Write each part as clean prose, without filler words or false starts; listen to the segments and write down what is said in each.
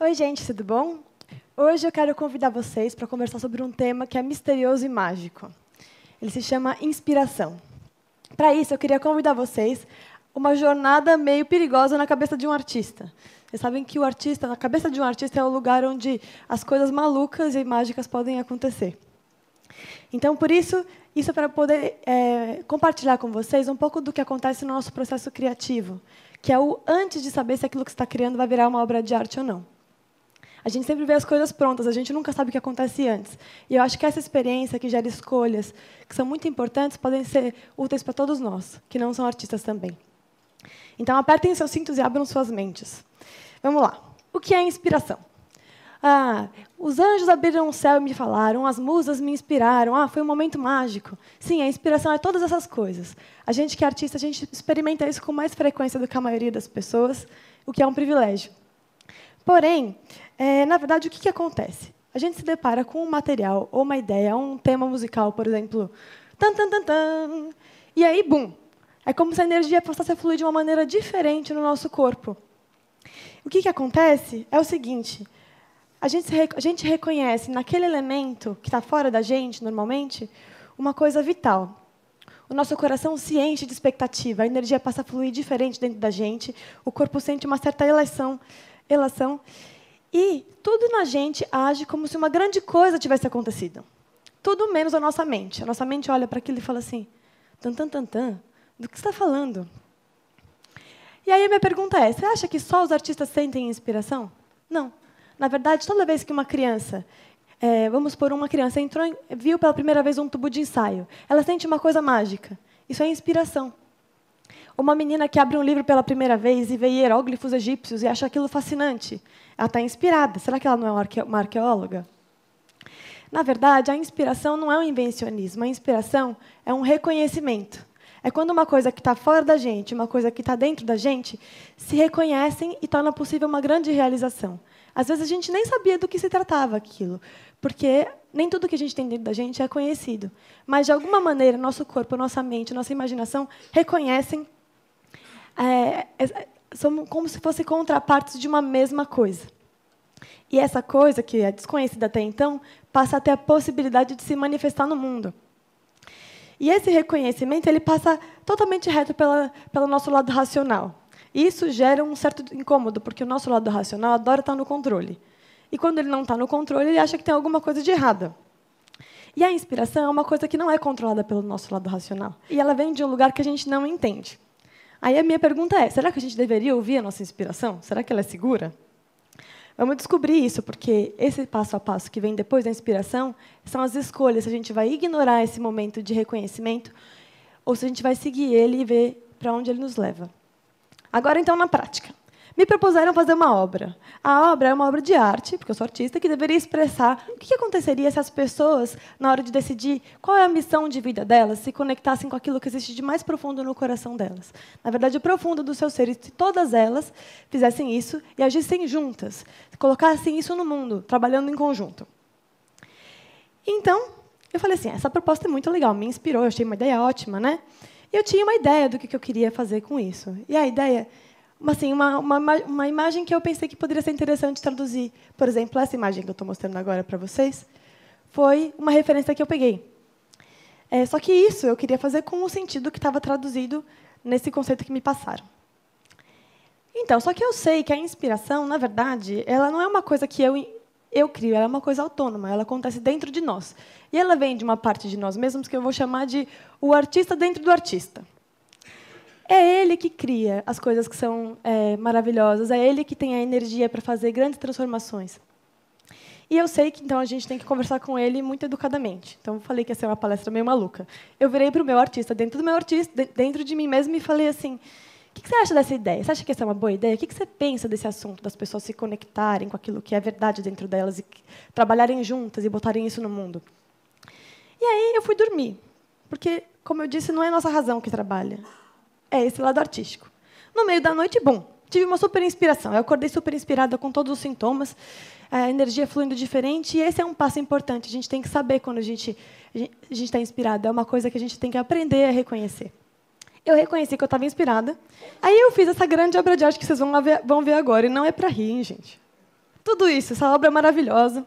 Oi, gente, tudo bom? Hoje eu quero convidar vocês para conversar sobre um tema que é misterioso e mágico. Ele se chama inspiração. Para isso, eu queria convidar vocês uma jornada meio perigosa na cabeça de um artista. Vocês sabem que o artista, na cabeça de um artista, é o lugar onde as coisas malucas e mágicas podem acontecer. Então, por isso é para poder compartilhar com vocês um pouco do que acontece no nosso processo criativo, que é o antes de saber se aquilo que você está criando vai virar uma obra de arte ou não. A gente sempre vê as coisas prontas, a gente nunca sabe o que acontece antes. E eu acho que essa experiência que gera escolhas, que são muito importantes, podem ser úteis para todos nós, que não são artistas também. Então, apertem seus cintos e abram suas mentes. Vamos lá. O que é inspiração? Os anjos abriram o céu e me falaram, as musas me inspiraram, foi um momento mágico. Sim, a inspiração é todas essas coisas. A gente que é artista, a gente experimenta isso com mais frequência do que a maioria das pessoas, o que é um privilégio. Porém, na verdade, o que acontece? A gente se depara com um material, ou uma ideia, um tema musical, por exemplo, tan, tan, tan, tan, e aí, bum! É como se a energia passasse a fluir de uma maneira diferente no nosso corpo. O que acontece é o seguinte: a gente reconhece naquele elemento que está fora da gente, normalmente, uma coisa vital. O nosso coração se enche de expectativa, a energia passa a fluir diferente dentro da gente, o corpo sente uma certa elação, e tudo na gente age como se uma grande coisa tivesse acontecido. Tudo menos a nossa mente. A nossa mente olha para aquilo e fala assim, tan, tan, tan, tan, do que você está falando? E aí a minha pergunta é, você acha que só os artistas sentem inspiração? Não. Na verdade, toda vez que uma criança, vamos supor, uma criança viu pela primeira vez um tubo de ensaio, ela sente uma coisa mágica. Isso é inspiração. Uma menina que abre um livro pela primeira vez e vê hieróglifos egípcios e acha aquilo fascinante. Ela está inspirada. Será que ela não é uma arqueóloga? Na verdade, a inspiração não é um invencionismo. A inspiração é um reconhecimento. É quando uma coisa que está fora da gente, uma coisa que está dentro da gente, se reconhecem e torna possível uma grande realização. Às vezes, a gente nem sabia do que se tratava aquilo, porque nem tudo que a gente tem dentro da gente é conhecido. Mas, de alguma maneira, nosso corpo, nossa mente, nossa imaginação reconhecem somos como se fossem contrapartes de uma mesma coisa. E essa coisa, que é desconhecida até então, passa a ter a possibilidade de se manifestar no mundo. E esse reconhecimento ele passa totalmente reto pelo nosso lado racional. E isso gera um certo incômodo, porque o nosso lado racional adora estar no controle. E quando ele não está no controle, ele acha que tem alguma coisa de errada. E a inspiração é uma coisa que não é controlada pelo nosso lado racional. E ela vem de um lugar que a gente não entende. Aí a minha pergunta é, será que a gente deveria ouvir a nossa inspiração? Será que ela é segura? Vamos descobrir isso, porque esse passo a passo que vem depois da inspiração são as escolhas, se a gente vai ignorar esse momento de reconhecimento ou se a gente vai seguir ele e ver para onde ele nos leva. Agora, então, na prática. Me propuseram fazer uma obra. A obra é uma obra de arte, porque eu sou artista, que deveria expressar o que aconteceria se as pessoas, na hora de decidir qual é a missão de vida delas, se conectassem com aquilo que existe de mais profundo no coração delas. Na verdade, o profundo do seu ser, e se todas elas fizessem isso e agissem juntas, colocassem isso no mundo, trabalhando em conjunto. Então, eu falei assim, essa proposta é muito legal, me inspirou, eu achei uma ideia ótima, né? E eu tinha uma ideia do que eu queria fazer com isso. E a ideia... Assim, uma imagem que eu pensei que poderia ser interessante traduzir. Por exemplo, essa imagem que eu estou mostrando agora para vocês foi uma referência que eu peguei. Só que isso eu queria fazer com o sentido que estava traduzido nesse conceito que me passaram. Então, só que eu sei que a inspiração, na verdade, ela não é uma coisa que eu crio, ela é uma coisa autônoma, ela acontece dentro de nós. E ela vem de uma parte de nós mesmos que eu vou chamar de o artista dentro do artista. É ele que cria as coisas que são maravilhosas, é ele que tem a energia para fazer grandes transformações. E eu sei que então a gente tem que conversar com ele muito educadamente. Então eu falei que ia ser uma palestra meio maluca. Eu virei para o meu artista, dentro do meu artista, dentro de mim mesmo, e falei assim: o que você acha dessa ideia? Você acha que essa é uma boa ideia? O que você pensa desse assunto, das pessoas se conectarem com aquilo que é verdade dentro delas e trabalharem juntas e botarem isso no mundo? E aí eu fui dormir, porque, como eu disse, não é a nossa razão que trabalha. É esse lado artístico. No meio da noite, bom, tive uma super inspiração. Eu acordei super inspirada com todos os sintomas, a energia fluindo diferente, e esse é um passo importante. A gente tem que saber quando a gente está inspirado. É uma coisa que a gente tem que aprender a reconhecer. Eu reconheci que eu estava inspirada. Aí eu fiz essa grande obra de arte que vocês vão ver agora. E não é para rir, hein, gente. tudo isso, essa obra maravilhosa.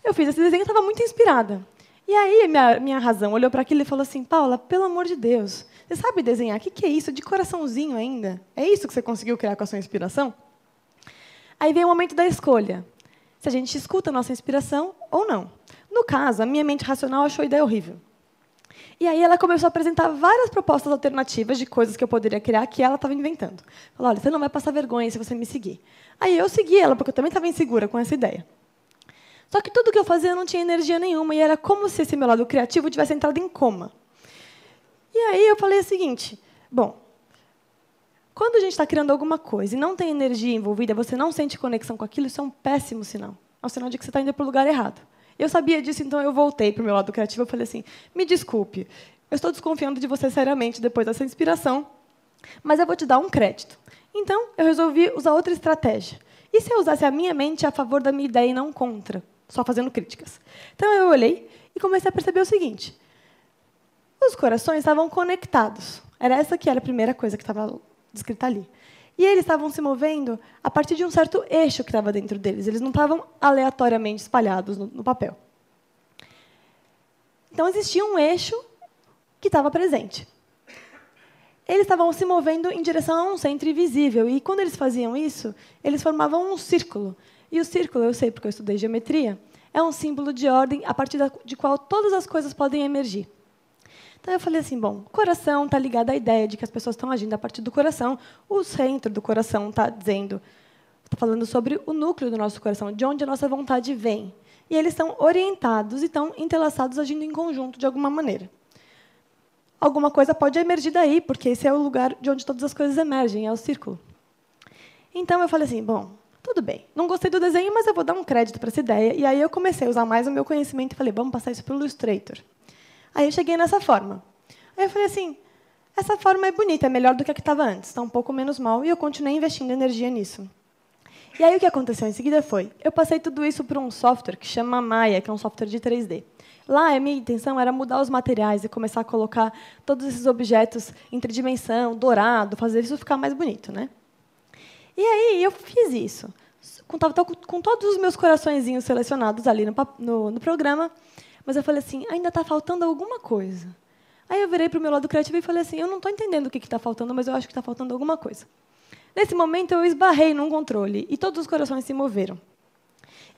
Eu fiz esse desenho e estava muito inspirada. E aí, minha razão olhou para aquilo e falou assim, Paula, pelo amor de Deus, você sabe desenhar? O que é isso? De coraçãozinho ainda? É isso que você conseguiu criar com a sua inspiração? Aí vem o momento da escolha. Se a gente escuta a nossa inspiração ou não. No caso, a minha mente racional achou a ideia horrível. E aí ela começou a apresentar várias propostas alternativas de coisas que eu poderia criar que ela estava inventando. Falou, olha, você não vai passar vergonha se você me seguir. Aí eu segui ela, porque eu também estava insegura com essa ideia. Só que tudo que eu fazia não tinha energia nenhuma, e era como se esse meu lado criativo tivesse entrado em coma. E aí eu falei o seguinte, bom, quando a gente está criando alguma coisa e não tem energia envolvida, você não sente conexão com aquilo, isso é um péssimo sinal. É um sinal de que você está indo para o lugar errado. Eu sabia disso, então eu voltei para o meu lado criativo e falei assim, me desculpe, eu estou desconfiando de você seriamente depois dessa inspiração, mas eu vou te dar um crédito. Então, eu resolvi usar outra estratégia. E se eu usasse a minha mente a favor da minha ideia e não contra, só fazendo críticas? Então, eu olhei e comecei a perceber o seguinte, os corações estavam conectados. Era essa que era a primeira coisa que estava descrita ali. E eles estavam se movendo a partir de um certo eixo que estava dentro deles. Eles não estavam aleatoriamente espalhados no papel. Então, existia um eixo que estava presente. Eles estavam se movendo em direção a um centro invisível. E, quando eles faziam isso, eles formavam um círculo. E o círculo, eu sei porque eu estudei geometria, é um símbolo de ordem a partir de qual todas as coisas podem emergir. Então, eu falei assim, bom, o coração está ligado à ideia de que as pessoas estão agindo a partir do coração. O centro do coração está falando sobre o núcleo do nosso coração, de onde a nossa vontade vem. E eles estão orientados e estão entrelaçados, agindo em conjunto, de alguma maneira. Alguma coisa pode emergir daí, porque esse é o lugar de onde todas as coisas emergem, é o círculo. Então, eu falei assim, bom, tudo bem, não gostei do desenho, mas eu vou dar um crédito para essa ideia. E aí eu comecei a usar mais o meu conhecimento e falei, vamos passar isso para o Illustrator. Aí eu cheguei nessa forma. Aí eu falei assim, essa forma é bonita, é melhor do que a que estava antes, está um pouco menos mal, e eu continuei investindo energia nisso. E aí o que aconteceu em seguida foi, eu passei tudo isso para um software que chama Maya, que é um software de 3D. Lá, a minha intenção era mudar os materiais e começar a colocar todos esses objetos em tridimensão, dourado, fazer isso ficar mais bonito, né? E aí eu fiz isso. Estava com todos os meus coraçõezinhos selecionados ali no programa, mas eu falei assim, ainda está faltando alguma coisa. Aí eu virei para o meu lado criativo e falei assim, eu não estou entendendo o que está faltando, mas eu acho que está faltando alguma coisa. Nesse momento, eu esbarrei num controle e todos os corações se moveram.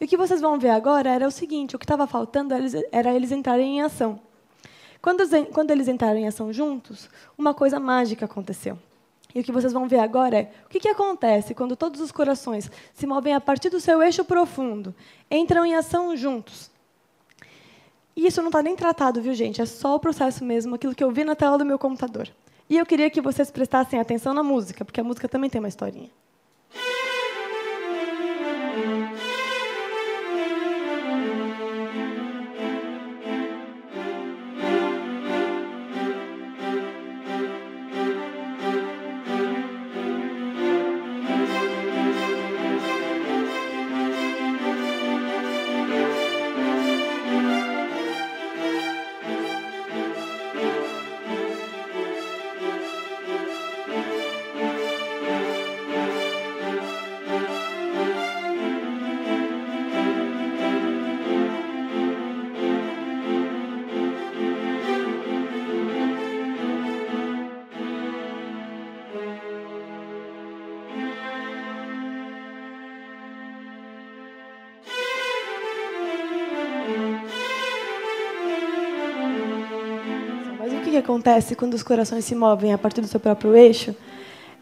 E o que vocês vão ver agora era o seguinte, o que estava faltando era eles entrarem em ação. Quando eles entraram em ação juntos, uma coisa mágica aconteceu. E o que vocês vão ver agora é o que acontece quando todos os corações se movem a partir do seu eixo profundo, entram em ação juntos. E isso não está nem tratado, viu, gente? É só o processo mesmo, aquilo que eu vi na tela do meu computador. E eu queria que vocês prestassem atenção na música, porque a música também tem uma historinha. O que acontece quando os corações se movem a partir do seu próprio eixo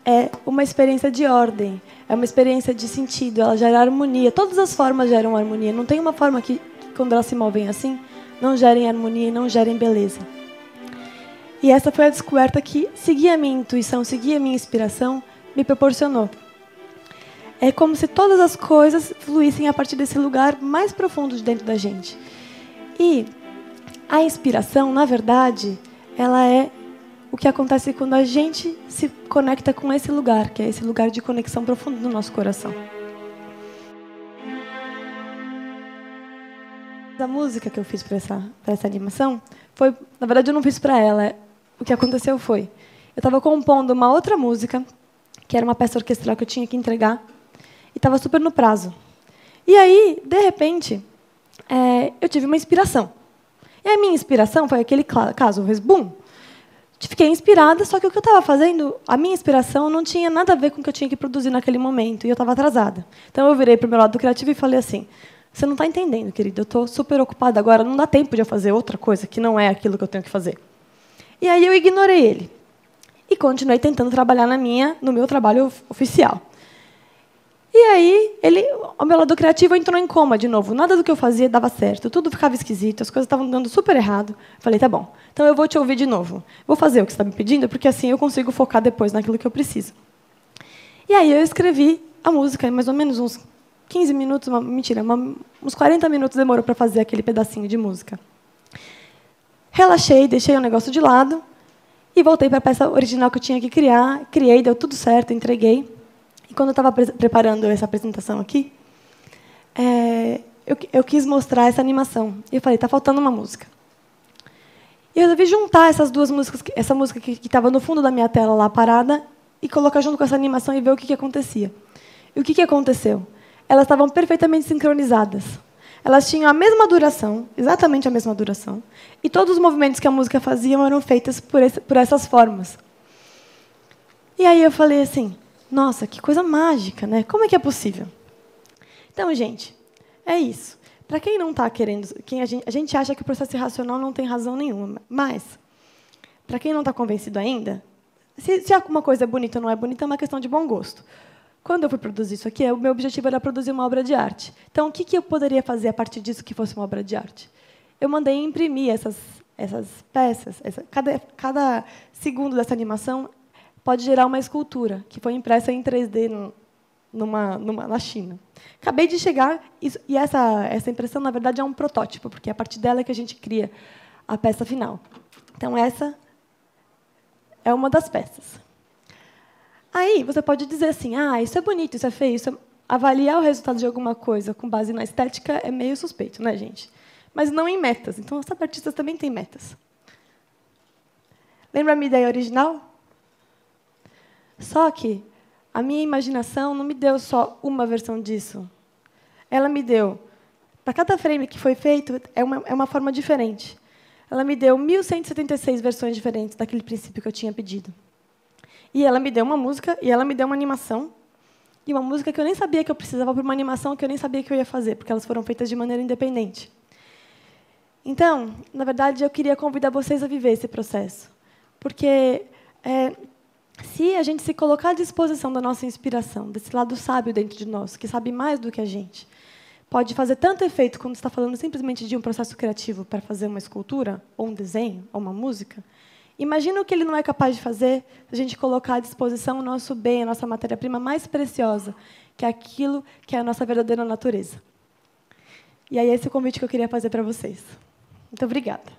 é uma experiência de ordem, é uma experiência de sentido, ela gera harmonia. Todas as formas geram harmonia. Não tem uma forma que, quando elas se movem assim, não gerem harmonia e não gerem beleza. E essa foi a descoberta que seguir a minha intuição, seguir a minha inspiração, me proporcionou. É como se todas as coisas fluíssem a partir desse lugar mais profundo de dentro da gente. E a inspiração, na verdade, ela é o que acontece quando a gente se conecta com esse lugar, que é esse lugar de conexão profunda no nosso coração. A música que eu fiz para essa animação foi, na verdade, eu não fiz para ela. O que aconteceu foi, eu estava compondo uma outra música, que era uma peça orquestral que eu tinha que entregar, e estava super no prazo. E E aí, de repente, eu tive uma inspiração. E a minha inspiração foi aquele caso, fez boom. Fiquei inspirada, só que o que eu estava fazendo, a minha inspiração não tinha nada a ver com o que eu tinha que produzir naquele momento, e eu estava atrasada. Então, eu virei para o meu lado criativo e falei assim, você não está entendendo, querido, eu estou super ocupada agora, não dá tempo de eu fazer outra coisa que não é aquilo que eu tenho que fazer. E aí eu ignorei ele. E continuei tentando trabalhar no meu trabalho oficial. E aí, o meu lado criativo entrou em coma de novo. Nada do que eu fazia dava certo, tudo ficava esquisito, as coisas estavam dando super errado. Falei, tá bom, então eu vou te ouvir de novo. Vou fazer o que você está me pedindo, porque assim eu consigo focar depois naquilo que eu preciso. E aí eu escrevi a música, mais ou menos uns 15 minutos, uns 40 minutos demorou para fazer aquele pedacinho de música. Relaxei, deixei o negócio de lado e voltei para a peça original que eu tinha que criar. Criei, deu tudo certo, entreguei. E quando eu estava preparando essa apresentação aqui, eu quis mostrar essa animação. E eu falei, está faltando uma música. E eu resolvi juntar essas duas músicas, essa música que estava no fundo da minha tela lá parada, e colocar junto com essa animação e ver o que acontecia. E o que aconteceu? Elas estavam perfeitamente sincronizadas. Elas tinham a mesma duração, exatamente a mesma duração, e todos os movimentos que a música fazia eram feitos por essas formas. E aí eu falei assim, nossa, que coisa mágica, né? Como é que é possível? Então, gente, é isso. Para quem não está querendo... a gente acha que o processo irracional não tem razão nenhuma, mas, para quem não está convencido ainda, se alguma coisa é bonita ou não é bonita, é uma questão de bom gosto. Quando eu fui produzir isso aqui, o meu objetivo era produzir uma obra de arte. Então, o que eu poderia fazer a partir disso que fosse uma obra de arte? Eu mandei imprimir essas peças. Cada segundo dessa animação pode gerar uma escultura, que foi impressa em 3D na China. Acabei de chegar, e essa impressão, na verdade, é um protótipo, porque é a partir dela que a gente cria a peça final. Então, essa é uma das peças. Aí, você pode dizer assim, isso é bonito, isso é feio, avaliar o resultado de alguma coisa com base na estética é meio suspeito, né, gente? Mas não em metas. Então, os artistas também têm metas. Lembra a minha ideia original? Só que a minha imaginação não me deu só uma versão disso. Ela me deu, para cada frame que foi feito, é uma forma diferente. Ela me deu 1.176 versões diferentes daquele princípio que eu tinha pedido. E ela me deu uma música, e ela me deu uma animação, e uma música que eu nem sabia que eu precisava para uma animação que eu nem sabia que eu ia fazer, porque elas foram feitas de maneira independente. Então, na verdade, eu queria convidar vocês a viver esse processo. Porque se a gente se colocar à disposição da nossa inspiração, desse lado sábio dentro de nós, que sabe mais do que a gente, pode fazer tanto efeito quando está falando simplesmente de um processo criativo para fazer uma escultura, ou um desenho, ou uma música. Imagina o que ele não é capaz de fazer se a gente colocar à disposição o nosso bem, a nossa matéria-prima mais preciosa, que é aquilo que é a nossa verdadeira natureza. E aí, esse é o convite que eu queria fazer para vocês. Muito obrigada.